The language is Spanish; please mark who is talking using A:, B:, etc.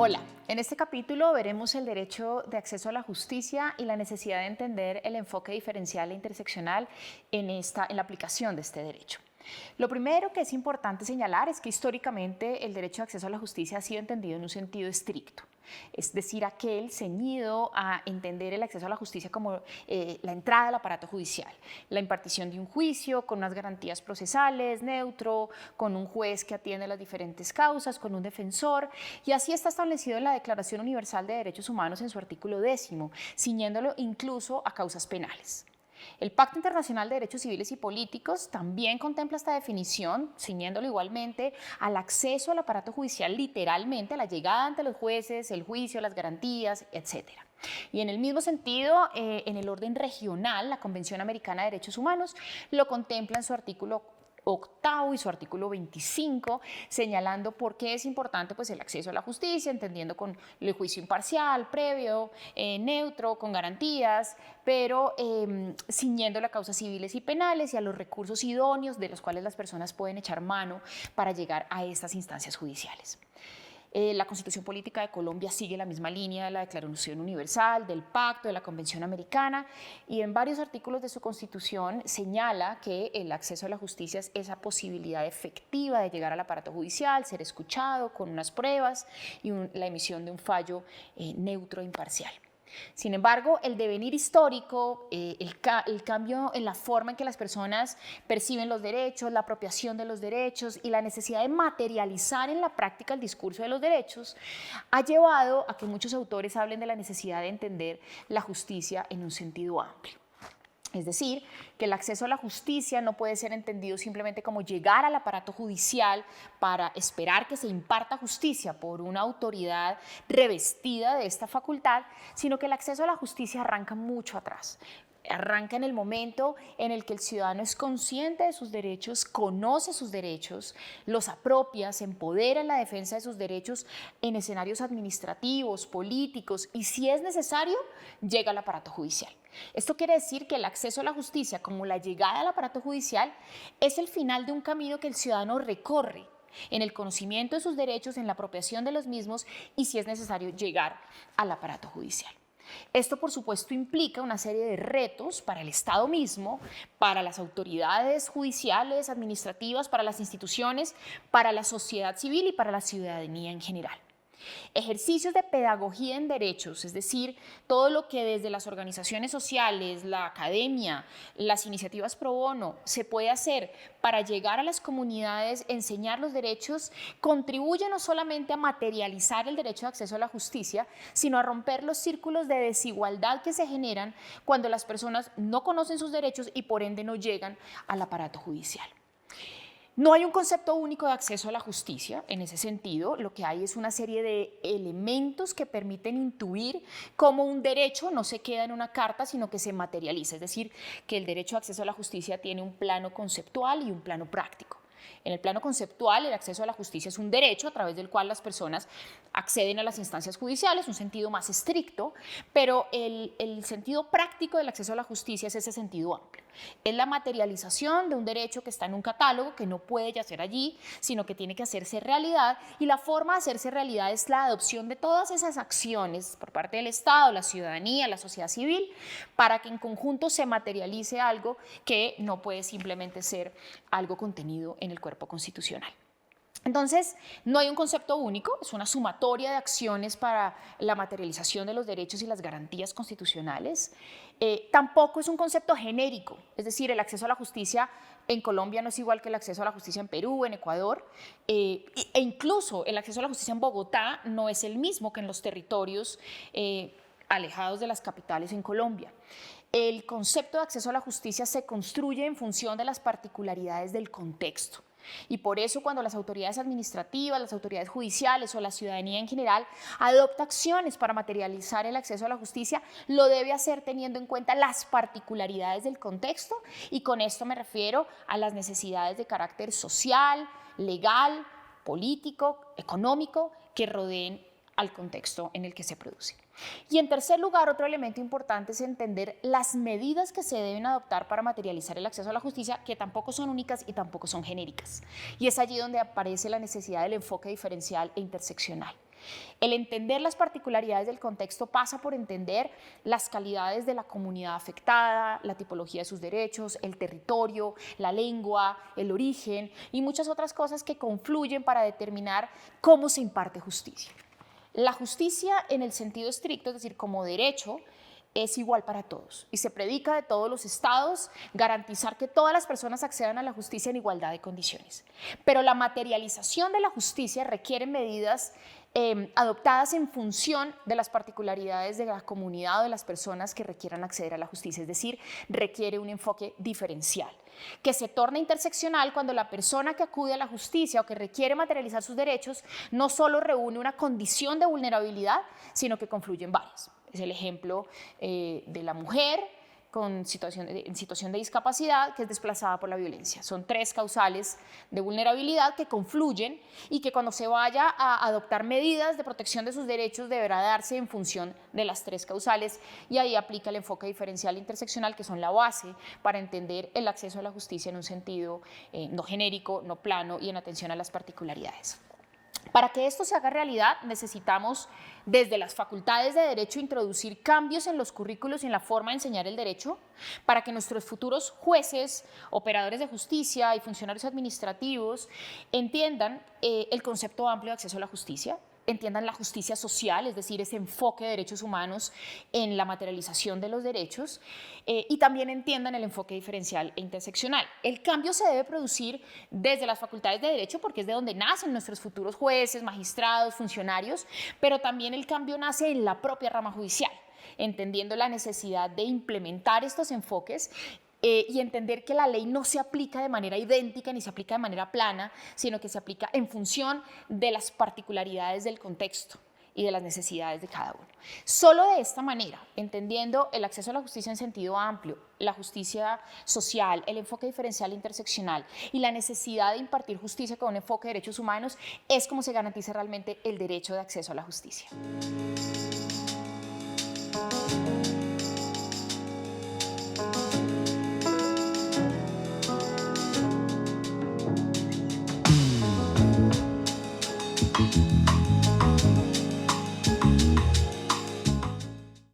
A: Hola, en este capítulo veremos el derecho de acceso a la justicia y la necesidad de entender el enfoque diferencial e interseccional en la aplicación de este derecho. Lo primero que es importante señalar es que históricamente el derecho de acceso a la justicia ha sido entendido en un sentido estricto, es decir, aquel ceñido a entender el acceso a la justicia como la entrada al aparato judicial, la impartición de un juicio con unas garantías procesales, neutro, con un juez que atiende las diferentes causas, con un defensor, y así está establecido en la Declaración Universal de Derechos Humanos en su artículo 10º, ciñéndolo incluso a causas penales. El Pacto Internacional de Derechos Civiles y Políticos también contempla esta definición, ciñéndolo igualmente al acceso al aparato judicial, literalmente a la llegada ante los jueces, el juicio, las garantías, etc. Y en el mismo sentido, en el orden regional, la Convención Americana de Derechos Humanos lo contempla en su artículo 8º y su artículo 25, señalando por qué es importante el acceso a la justicia, entendiendo con el juicio imparcial, previo, neutro, con garantías, pero ciñendo las causas civiles y penales y a los recursos idóneos de los cuales las personas pueden echar mano para llegar a estas instancias judiciales. La Constitución Política de Colombia sigue la misma línea de la Declaración Universal, del Pacto, de la Convención Americana, y en varios artículos de su Constitución señala que el acceso a la justicia es esa posibilidad efectiva de llegar al aparato judicial, ser escuchado con unas pruebas y la emisión de un fallo neutro e imparcial. Sin embargo, el devenir histórico, el cambio en la forma en que las personas perciben los derechos, la apropiación de los derechos y la necesidad de materializar en la práctica el discurso de los derechos, ha llevado a que muchos autores hablen de la necesidad de entender la justicia en un sentido amplio. Es decir, que el acceso a la justicia no puede ser entendido simplemente como llegar al aparato judicial para esperar que se imparta justicia por una autoridad revestida de esta facultad, sino que el acceso a la justicia arranca mucho atrás. Arranca en el momento en el que el ciudadano es consciente de sus derechos, conoce sus derechos, los apropia, se empodera en la defensa de sus derechos en escenarios administrativos, políticos y, si es necesario, llega al aparato judicial. Esto quiere decir que el acceso a la justicia, como la llegada al aparato judicial, es el final de un camino que el ciudadano recorre en el conocimiento de sus derechos, en la apropiación de los mismos y, si es necesario, llegar al aparato judicial. Esto, por supuesto, implica una serie de retos para el Estado mismo, para las autoridades judiciales, administrativas, para las instituciones, para la sociedad civil y para la ciudadanía en general. Ejercicios de pedagogía en derechos, es decir, todo lo que desde las organizaciones sociales, la academia, las iniciativas pro bono se puede hacer para llegar a las comunidades, enseñar los derechos, contribuye no solamente a materializar el derecho de acceso a la justicia, sino a romper los círculos de desigualdad que se generan cuando las personas no conocen sus derechos y por ende no llegan al aparato judicial. No hay un concepto único de acceso a la justicia. En ese sentido, lo que hay es una serie de elementos que permiten intuir cómo un derecho no se queda en una carta, sino que se materializa. Es decir, que el derecho de acceso a la justicia tiene un plano conceptual y un plano práctico. En el plano conceptual, el acceso a la justicia es un derecho a través del cual las personas acceden a las instancias judiciales, un sentido más estricto, pero el sentido práctico del acceso a la justicia es ese sentido amplio. Es la materialización de un derecho que está en un catálogo, que no puede yacer allí, sino que tiene que hacerse realidad, y la forma de hacerse realidad es la adopción de todas esas acciones por parte del Estado, la ciudadanía, la sociedad civil, para que en conjunto se materialice algo que no puede simplemente ser algo contenido en el cuerpo constitucional. Entonces, no hay un concepto único, es una sumatoria de acciones para la materialización de los derechos y las garantías constitucionales. Tampoco es un concepto genérico, es decir, el acceso a la justicia en Colombia no es igual que el acceso a la justicia en Perú, en Ecuador, e incluso el acceso a la justicia en Bogotá no es el mismo que en los territorios alejados de las capitales en Colombia. El concepto de acceso a la justicia se construye en función de las particularidades del contexto. Y por eso, cuando las autoridades administrativas, las autoridades judiciales o la ciudadanía en general adopta acciones para materializar el acceso a la justicia, lo debe hacer teniendo en cuenta las particularidades del contexto, y con esto me refiero a las necesidades de carácter social, legal, político, económico que rodeen al contexto en el que se produce. Y en tercer lugar, otro elemento importante es entender las medidas que se deben adoptar para materializar el acceso a la justicia, que tampoco son únicas y tampoco son genéricas. Y es allí donde aparece la necesidad del enfoque diferencial e interseccional. El entender las particularidades del contexto pasa por entender las calidades de la comunidad afectada, la tipología de sus derechos, el territorio, la lengua, el origen y muchas otras cosas que confluyen para determinar cómo se imparte justicia. La justicia en el sentido estricto, es decir, como derecho, es igual para todos y se predica de todos los estados garantizar que todas las personas accedan a la justicia en igualdad de condiciones. Pero la materialización de la justicia requiere medidas adoptadas en función de las particularidades de la comunidad o de las personas que requieran acceder a la justicia, es decir, requiere un enfoque diferencial, que se torna interseccional cuando la persona que acude a la justicia o que requiere materializar sus derechos no solo reúne una condición de vulnerabilidad, sino que confluyen varias. Es el ejemplo de la mujer en situación de discapacidad que es desplazada por la violencia. Son 3 causales de vulnerabilidad que confluyen y que cuando se vaya a adoptar medidas de protección de sus derechos deberá darse en función de las 3 causales y ahí aplica el enfoque diferencial interseccional, que son la base para entender el acceso a la justicia en un sentido no genérico, no plano y en atención a las particularidades. Para que esto se haga realidad, necesitamos desde las facultades de derecho introducir cambios en los currículos y en la forma de enseñar el derecho para que nuestros futuros jueces, operadores de justicia y funcionarios administrativos entiendan el concepto amplio de acceso a la justicia, entiendan la justicia social, es decir, ese enfoque de derechos humanos en la materialización de los derechos, y también entiendan el enfoque diferencial e interseccional. El cambio se debe producir desde las facultades de derecho, porque es de donde nacen nuestros futuros jueces, magistrados, funcionarios, pero también el cambio nace en la propia rama judicial, entendiendo la necesidad de implementar estos enfoques y entender que la ley no se aplica de manera idéntica ni se aplica de manera plana, sino que se aplica en función de las particularidades del contexto y de las necesidades de cada uno. Solo de esta manera, entendiendo el acceso a la justicia en sentido amplio, la justicia social, el enfoque diferencial interseccional y la necesidad de impartir justicia con un enfoque de derechos humanos, es como se garantiza realmente el derecho de acceso a la justicia.